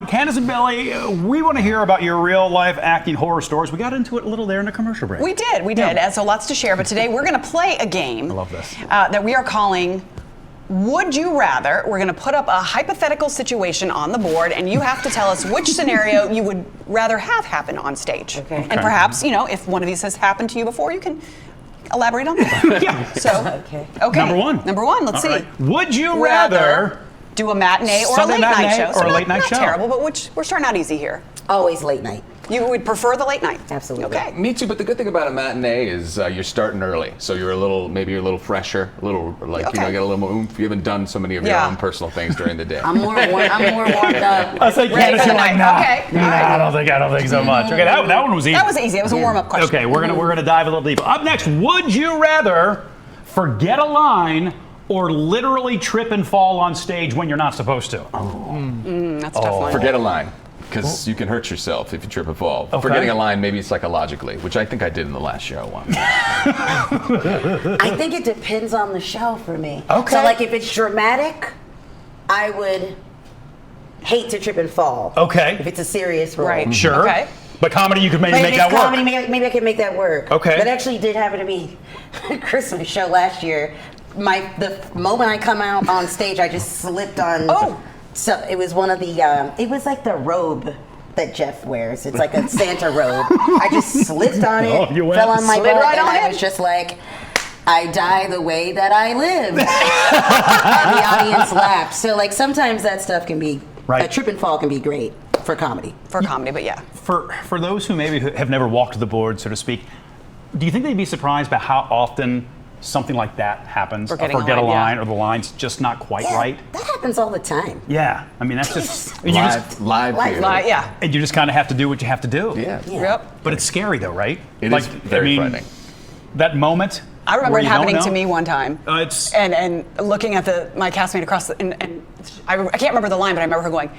Candace and Billy, we want to hear about your real-life acting horror stories. We got into it a little there in the commercial break. We did. And so lots to share. But today we're going to play a game. I love this. That we are calling Would You Rather. We're going to put up a hypothetical situation on the board, and you have to tell us which scenario you would rather have happen on stage. Okay. And perhaps, if one of these has happened to you before, you can elaborate on that. Yeah. So, okay. Number one. Let's see. Right. Would you rather do a matinee or Sunday a late night matinee show? or a late night show? Not terrible, but we're starting out easy here. Always late night. You would prefer the late night? Absolutely. Okay. Me too, but the good thing about a matinee is you're starting early, so you're maybe you're a little fresher, a little get a little more oomph. You haven't done so many of your own personal things during the day. I'm more warmed up. I say Candace, you're like, nah. Okay. Nah, I don't think so much. Okay, that one was easy. That was easy. It was a warm-up question. Okay, we're gonna dive a little deeper. Up next, would you rather forget a line or literally trip and fall on stage when you're not supposed to? That's a tough one. Forget a line, because you can hurt yourself if you trip and fall. Okay. Forgetting a line maybe psychologically, which I think I did in the last show once. I think it depends on the show for me. Okay. So, like, if it's dramatic, I would hate to trip and fall. Okay. If it's a serious role. Right. Sure. Okay. But comedy, you could maybe But make if that it's comedy, work. maybe I can make that work. Okay. That actually did happen to me. Christmas show last year. The moment I come out on stage, I just slipped on. Oh. So it was one of the. It was like the robe that Jeff wears. It's like a Santa robe. I just slipped on it, Oh, you went fell on my slid butt, right and on I it? was just like, I die the way that I live. And the audience laughed. So like sometimes that stuff can be. Right. A trip and fall can be great for comedy. For comedy, but yeah. For those who maybe have never walked the board, so to speak, do you think they'd be surprised by how often something like that happens? Forgetting a Forget a line, line, yeah. or the line's just not quite Yeah, right? that happens all the time. Yeah. I mean, that's just... you just Live theater. Yeah. and you just kind of have to do what you have to do. Yeah. Yep. But it's scary, though, right? It is very frightening. That moment... I remember where it you don't happening know? to me one time. It's... And looking at my castmate across and I can't remember the line, but I remember her going,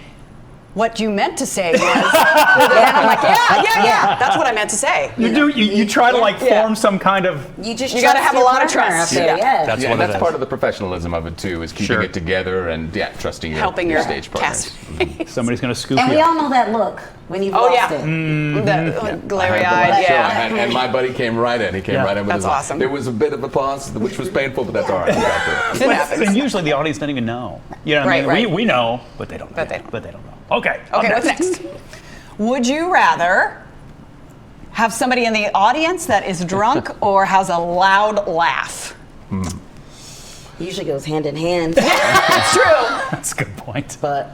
"What you meant to say was," and I'm like, yeah, that's what I meant to say. You try to form some kind of... You got to have a lot of trust. Yeah. That's Yeah, what and that's it is. part of the professionalism of it too, is keeping Sure. it together and trusting Helping your your stage partners. cast. Somebody's going to scoop And you we up. all know that look when you've Oh, lost yeah. it. I had the Glary-eyed, last show, yeah. and my buddy came right in. He came Yeah. right in with That's his awesome. There was a bit of a pause, which was painful, but that's all right. We got through it. It happens. And usually the audience doesn't even know. You know what I mean? Right. We know, but they don't know. But they don't. But they don't know. Okay. up Okay, what's next? Would you rather have somebody in the audience that is drunk or has a loud laugh? Usually goes hand in hand, It's true. That's a good point. but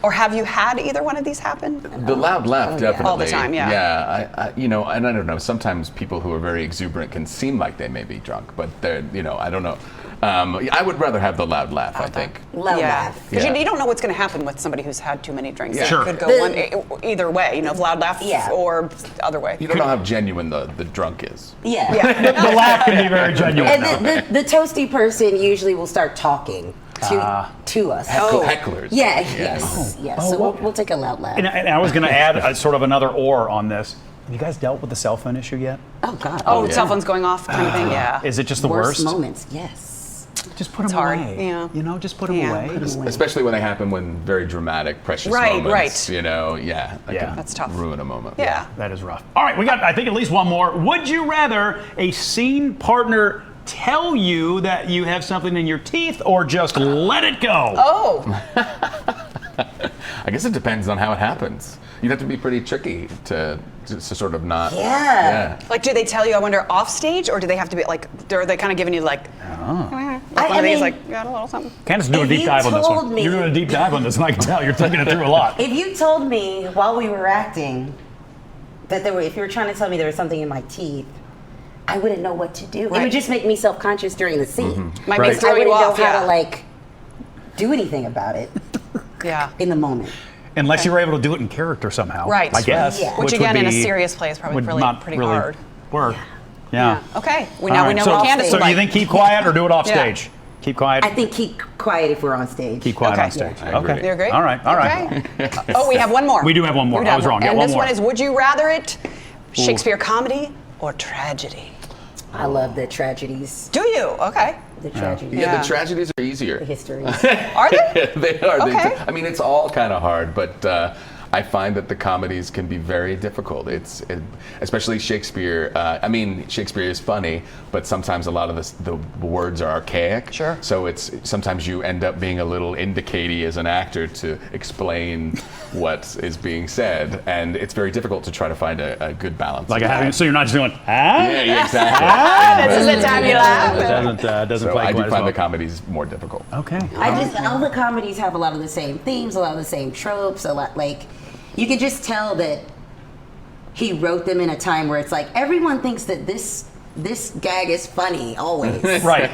Or have you had either one of these happen? The loud laugh, yeah. definitely. All the time, yeah. Yeah, and I don't know. Sometimes people who are very exuberant can seem like they may be drunk, but they're, I don't know. I would rather have the loud laugh. I think. loud Yeah, laugh. because Yeah. you don't know what's going to happen with somebody who's had too many drinks. Yeah. It Sure. could go either way. Loud laugh Yeah. or other way. You don't know how genuine the drunk is. Yeah. The laugh can be very genuine. And the toasty person usually will start talking to us. Oh. Hecklers. Yeah. Yes. Yes. So we'll take a loud laugh. And I was going to add sort of another or on this. Have you guys dealt with the cell phone issue yet? Oh God. Oh, cell phone's going off kind of thing, yeah. Is it just the worst worst? moments. Yes. Just put them hard, away. yeah. Just put them Yeah. away. Put 'em away. Especially when they happen when very dramatic, precious Right, moments. right. That Yeah. can That's tough. ruin a moment. Yeah. That is rough. All right, we got, I think, at least one more. Would you rather a scene partner tell you that you have something in your teeth or just let it go? Oh, I guess it depends on how it happens. You'd have to be pretty tricky to sort of not. Yeah. like do they tell you, I wonder, off stage, or do they have to be like, are they kind of giving you like one I of these, mean- like, got a little something? Candace is doing a If deep you dive on this told one. me- You're doing a deep dive on this, and I can tell you're thinking it through a lot. If you told me while we were acting that if you were trying to tell me there was something in my teeth, I wouldn't know what to do. It Right. would just make me self-conscious during the scene. Might Right. be I throw you wouldn't know off, how yeah. to like do anything about it Yeah. in the moment. Unless you were able to do it in character somehow. Right. I guess. Yeah. Which would again, in a be- serious play is probably would really not pretty really hard. work. Yeah. Okay. We All know right, what so, Candace so would do you like. think keep quiet or do it off Yeah. stage? Keep quiet. I think keep quiet if we're on stage. Keep quiet Okay. on stage. I agree. Okay. You agree? All right. All right. Okay. Oh, we have one more. We do have one more. We do I have was wrong. one. Yeah, And one this more. one is, would you rather it Shakespeare comedy or tragedy? I love the tragedies. Do you? Okay. the tragedy. Yeah, the tragedies are easier. The histories. Are they? They are. Okay. I mean, it's all kind of hard, but I find that the comedies can be very difficult. Especially Shakespeare. I mean, Shakespeare is funny, but sometimes a lot of the words are archaic. Sure. So sometimes you end up being a little indicatey as an actor to explain what is being said, and it's very difficult to try to find a good balance. So you're not just going, Yeah, exactly. This is the time you laugh. It doesn't So play I quite do as find well. the comedies more difficult. Okay. All the comedies have a lot of the same themes, a lot of the same tropes, a lot you can just tell that he wrote them in a time where it's like everyone thinks that this gag is funny always. Right.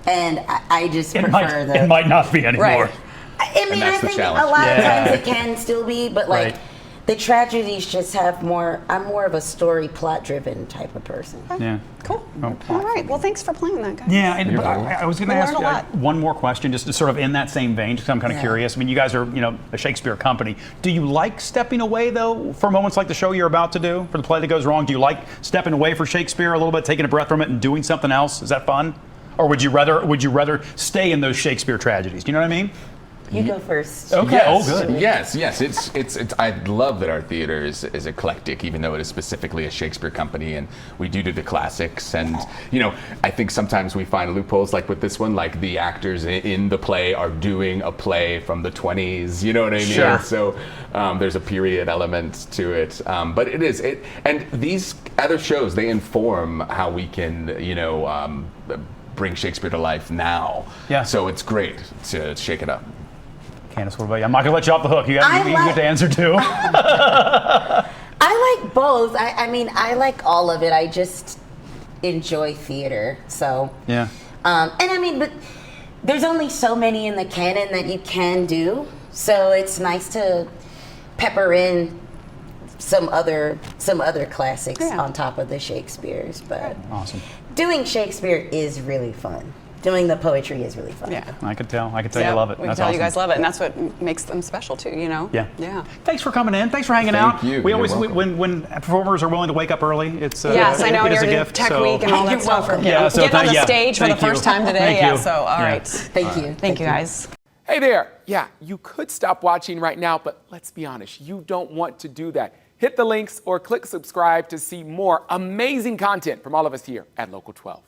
And I just prefer It might not be anymore. Right. I mean, that's I the think challenge. a lot of Yeah. times it can still be, but like Right. the tragedies just have more. I'm more of a story plot driven type of person. Yeah. Cool. All right. Well, thanks for playing that, guys. Yeah, and You're but welcome. I was going to We ask learned a lot. one more question, just to sort of in that same vein, because I'm kind of Yeah. curious. I mean, you guys are, a Shakespeare company. Do you like stepping away, though, for moments like the show you're about to do, for the play that goes wrong? Do you like stepping away for Shakespeare a little bit, taking a breath from it and doing something else? Is that fun? Or would you rather stay in those Shakespeare tragedies? Do you know what I mean? You go first. Okay. Yes, Oh, good. Yes. It's. I love that our theater is eclectic, even though it is specifically a Shakespeare company, and we do the classics. And I think sometimes we find loopholes, like with this one, like the actors in the play are doing a play from the 20s. You know what I mean? Sure. So there's a period element to it, but it is it. And these other shows, they inform how we can, bring Shakespeare to life now. Yeah. So it's great to shake it up. Candace, what about you? I'm not going to let you off the hook. You get to answer too. I like both. I mean, I like all of it. I just enjoy theater. So Yeah. and I mean, but there's only so many in the canon that you can do. So it's nice to pepper in some other classics Yeah. on top of the Shakespeare's. But Awesome. doing Shakespeare is really fun. Doing the poetry is really fun. Yeah. I could tell. You love it. We can That's tell you awesome. guys love it, and that's what makes them special too. Yeah. Yeah. Thanks for coming in. Thanks for hanging Thank out. you. We You're always welcome. when performers are willing to wake up early, it's Yes, I know it is you're a in gift. Tech so- Week and all that You're stuff. welcome. Yeah, so Getting on the yeah, stage for the thank you. first time today. Thank Yeah. you. So all Yeah. right. Thank you. Thank you guys. Hey there. Yeah, you could stop watching right now, but let's be honest, you don't want to do that. Hit the links or click subscribe to see more amazing content from all of us here at Local 12.